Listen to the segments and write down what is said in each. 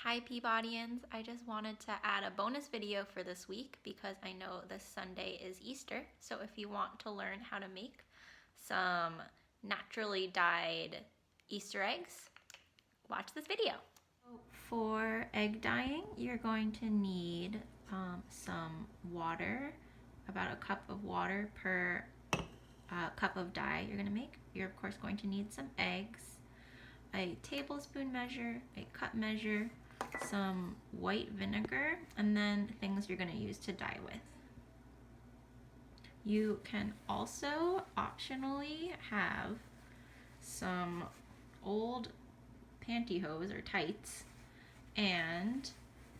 Hi Peabodians, I just wanted to add a bonus video for this week because I know this Sunday is Easter. So if you want to learn how to make some naturally dyed Easter eggs, watch this video. For egg dyeing, you're going to need some water, about a cup of water per cup of dye you're gonna make. You're of course going to need some eggs, a tablespoon measure, a cup measure, some white vinegar, and then things you're going to use to dye with. You can also optionally have some old pantyhose or tights and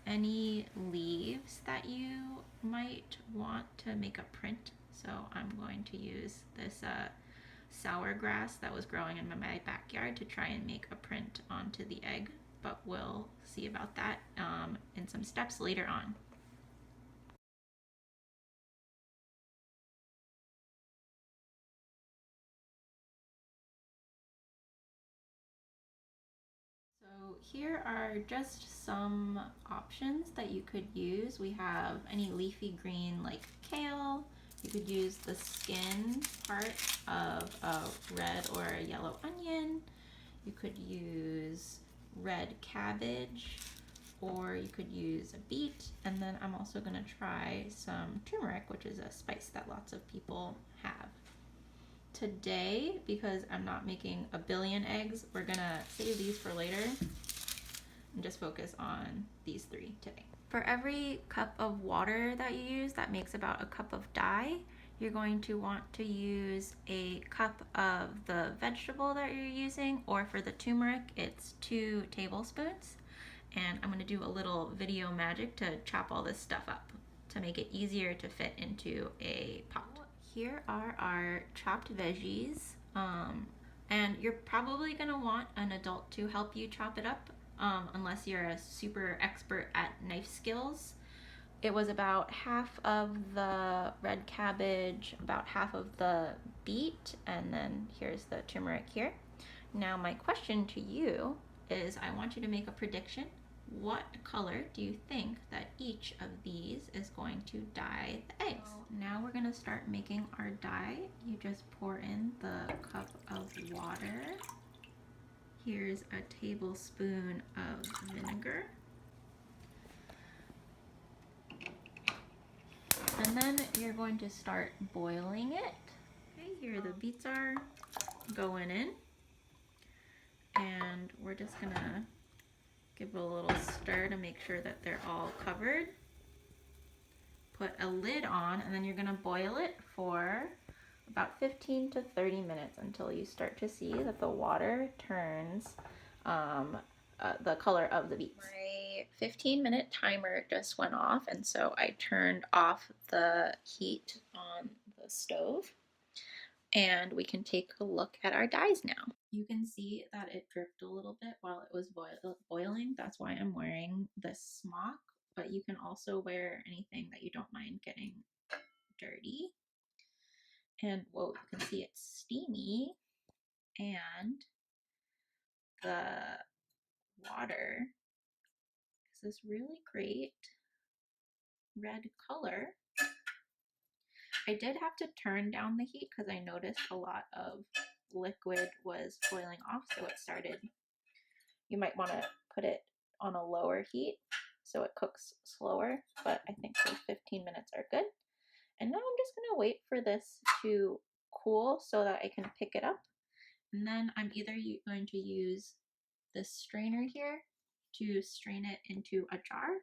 any leaves that you might want to make a print. So I'm going to use this sour grass that was growing in my backyard to try and make a print onto the egg, but we'll see about that in some steps later on. So here are just some options that you could use. We have any leafy green like kale. You could use the skin part of a red or a yellow onion. You could use red cabbage, or you could use a beet. And then I'm also gonna try some turmeric, which is a spice that lots of people have. Today, because I'm not making a billion eggs, we're gonna save these for later and just focus on these three today. For every cup of water that you use, that makes about a cup of dye. You're going to want to use a cup of the vegetable that you're using, or for the turmeric, it's 2 tablespoons. And I'm gonna do a little video magic to chop all this stuff up to make it easier to fit into a pot. Here are our chopped veggies. And you're probably gonna want an adult to help you chop it up, unless you're a super expert at knife skills. It was about half of the red cabbage, about half of the beet, and then here's the turmeric here. Now my question to you is, I want you to make a prediction. What color do you think that each of these is going to dye the eggs? Now we're gonna start making our dye. You just pour in the cup of water. Here's a tablespoon of vinegar. And then you're going to start boiling it. Okay, here the beets are going in. And we're just gonna give it a little stir to make sure that they're all covered. Put a lid on, and then you're gonna boil it for about 15 to 30 minutes until you start to see that the water turns the color of the beets. My 15-minute timer just went off, and so I turned off the heat on the stove, and we can take a look at our dyes now. You can see that it dripped a little bit while it was boiling. That's why I'm wearing this smock, but you can also wear anything that you don't mind getting dirty. And whoa, you can see it's steamy, and the water is this really great red color. I did have to turn down the heat because I noticed a lot of liquid was boiling off, so it started, you might want to put it on a lower heat so it cooks slower, but I think those 15 minutes are good. And now I'm just gonna wait for this to cool so that I can pick it up. And then I'm either going to use this strainer here to strain it into a jar,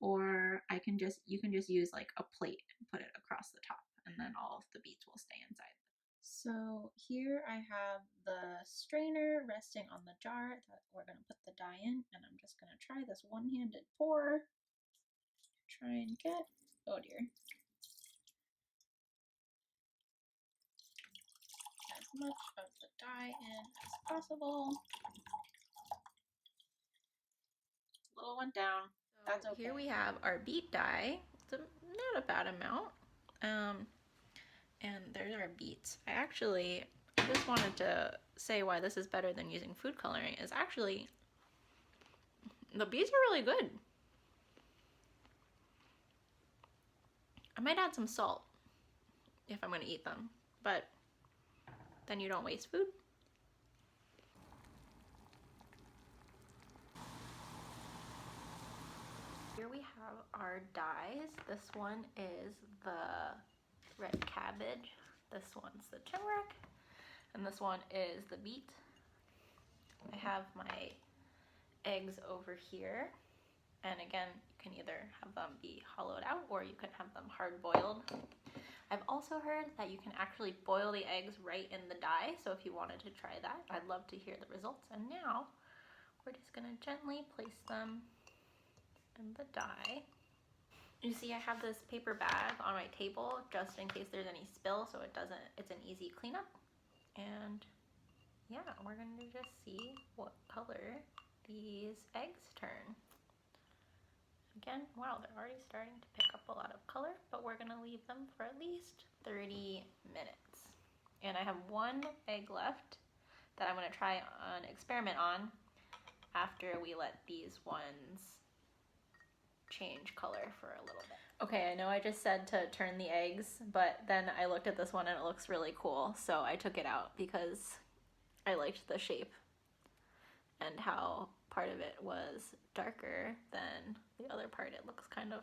or you can just use like a plate and put it across the top, and then all of the beets will stay inside. So here I have the strainer resting on the jar that we're going to put the dye in, and I'm just going to try this one-handed pour. Try and get, oh dear, as much of the dye in as possible. Little one down. That's okay. Here we have our beet dye. It's not a bad amount. And there's our beets. I just wanted to say why this is better than using food coloring. Is actually The beets are really good. I might add some salt if I'm gonna eat them, but then you don't waste food. Here we have our dyes. This one is the red cabbage, this one's the turmeric, and this one is the beet. I have my eggs over here, and again, you can either have them be hollowed out or you can have them hard boiled. I've also heard that you can actually boil the eggs right in the dye, so if you wanted to try that, I'd love to hear the results. And now we're just gonna gently place them in the dye. You see I have this paper bag on my table just in case there's any spill, so it's an easy cleanup. And yeah, we're gonna just see what color these eggs turn. Again, wow, they're already starting to pick up a lot of color, but we're gonna leave them for at least 30 minutes. And I have one egg left that I'm gonna try an experiment on after we let these ones change color for a little bit. Okay, I know I just said to turn the eggs, but then I looked at this one and it looks really cool, so I took it out because I liked the shape and how part of it was darker than the other part. It looks kind of,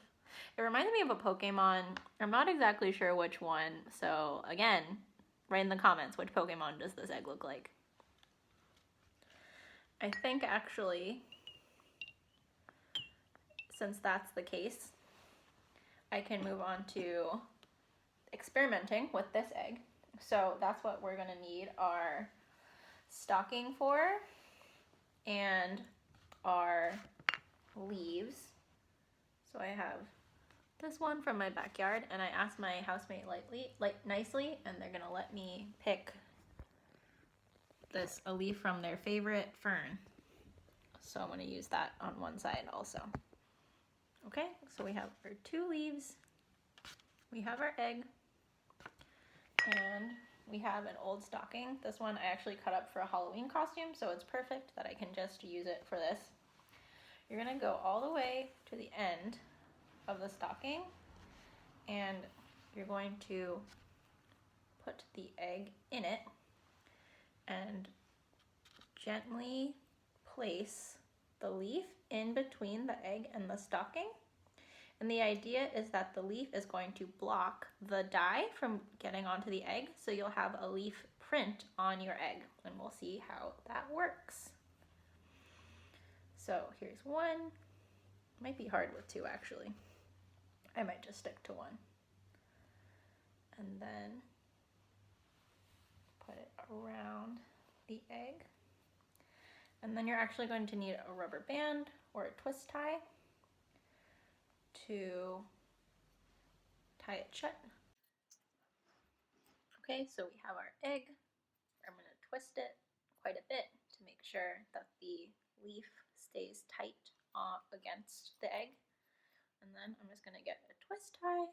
it reminded me of a Pokemon. I'm not exactly sure which one, so again, write in the comments which Pokemon does this egg look like. I think actually, since that's the case, I can move on to experimenting with this egg. So that's what we're gonna need our stocking for and our leaves. So I have this one from my backyard, and I asked my housemate nicely, and they're gonna let me pick a leaf from their favorite fern. So I'm gonna use that on one side also. Okay, so we have our 2 leaves, we have our egg, and we have an old stocking. This one I actually cut up for a Halloween costume, so it's perfect that I can just use it for this. You're gonna go all the way to the end of the stocking, and you're going to put the egg in it and gently place the leaf in between the egg and the stocking. And the idea is that the leaf is going to block the dye from getting onto the egg, so you'll have a leaf print on your egg, and we'll see how that works. So here's one. Might be hard with 2 actually. I might just stick to 1. And then put it around the egg. And then you're actually going to need a rubber band or a twist tie to tie it shut. Okay, so we have our egg. I'm going to twist it quite a bit to make sure that the leaf stays tight against the egg. And then I'm just going to get a twist tie,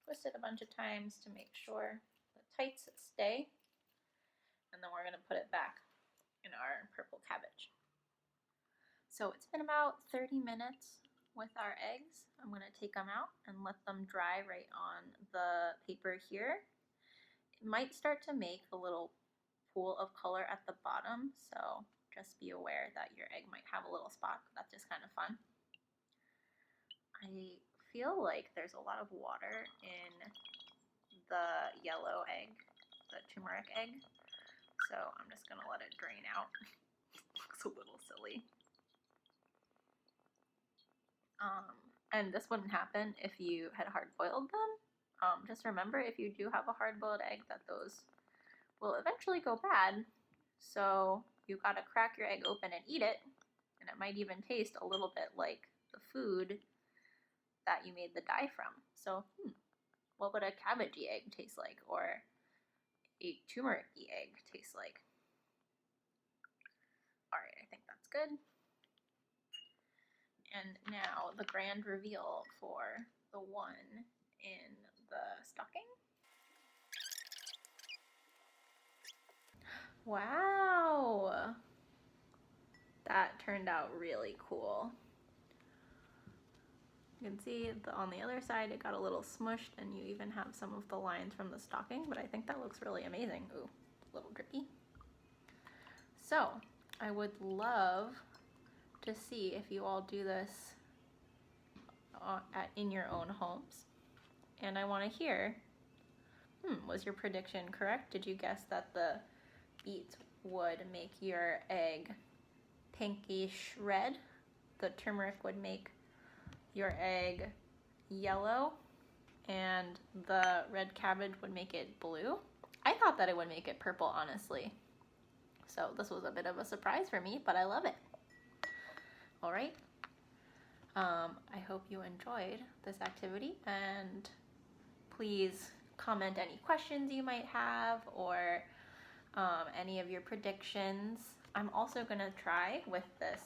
twist it a bunch of times to make sure the tights stay. And then we're going to put it back in our purple cabbage. So it's been about 30 minutes with our eggs. I'm going to take them out and let them dry right on the paper here. It might start to make a little pool of color at the bottom, so just be aware that your egg might have a little spot. That's just kind of fun. I feel like there's a lot of water in the yellow egg, the turmeric egg, so I'm just going to let it drain out. Looks a little silly. And this wouldn't happen if you had hard-boiled them. Just remember, if you do have a hard-boiled egg, that those will eventually go bad. So you gotta crack your egg open and eat it, and it might even taste a little bit like the food that you made the dye from. So, what would a cabbagey egg taste like, or a turmeric-y egg taste like? All right, I think that's good. And now the grand reveal for the one in the stocking. Wow, That turned out really cool. You can see on the other side it got a little smushed, and you even have some of the lines from the stocking, but I think that looks really amazing. Ooh, a little drippy. So I would love to see if you all do this in your own homes. And I want to hear, was your prediction correct? Did you guess that the beets would make your egg pinkish red? The turmeric would make your egg yellow, and the red cabbage would make it blue? I thought that it would make it purple, honestly. So this was a bit of a surprise for me, but I love it. All right. I hope you enjoyed this activity, and please comment any questions you might have, or any of your predictions. I'm also gonna try with this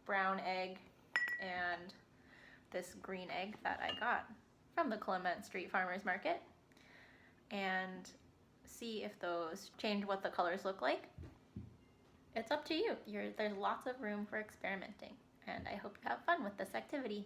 brown egg and this green egg that I got from the Clement Street Farmers Market, and see if those change what the colors look like. It's up to you. There's lots of room for experimenting, and I hope you have fun with this activity.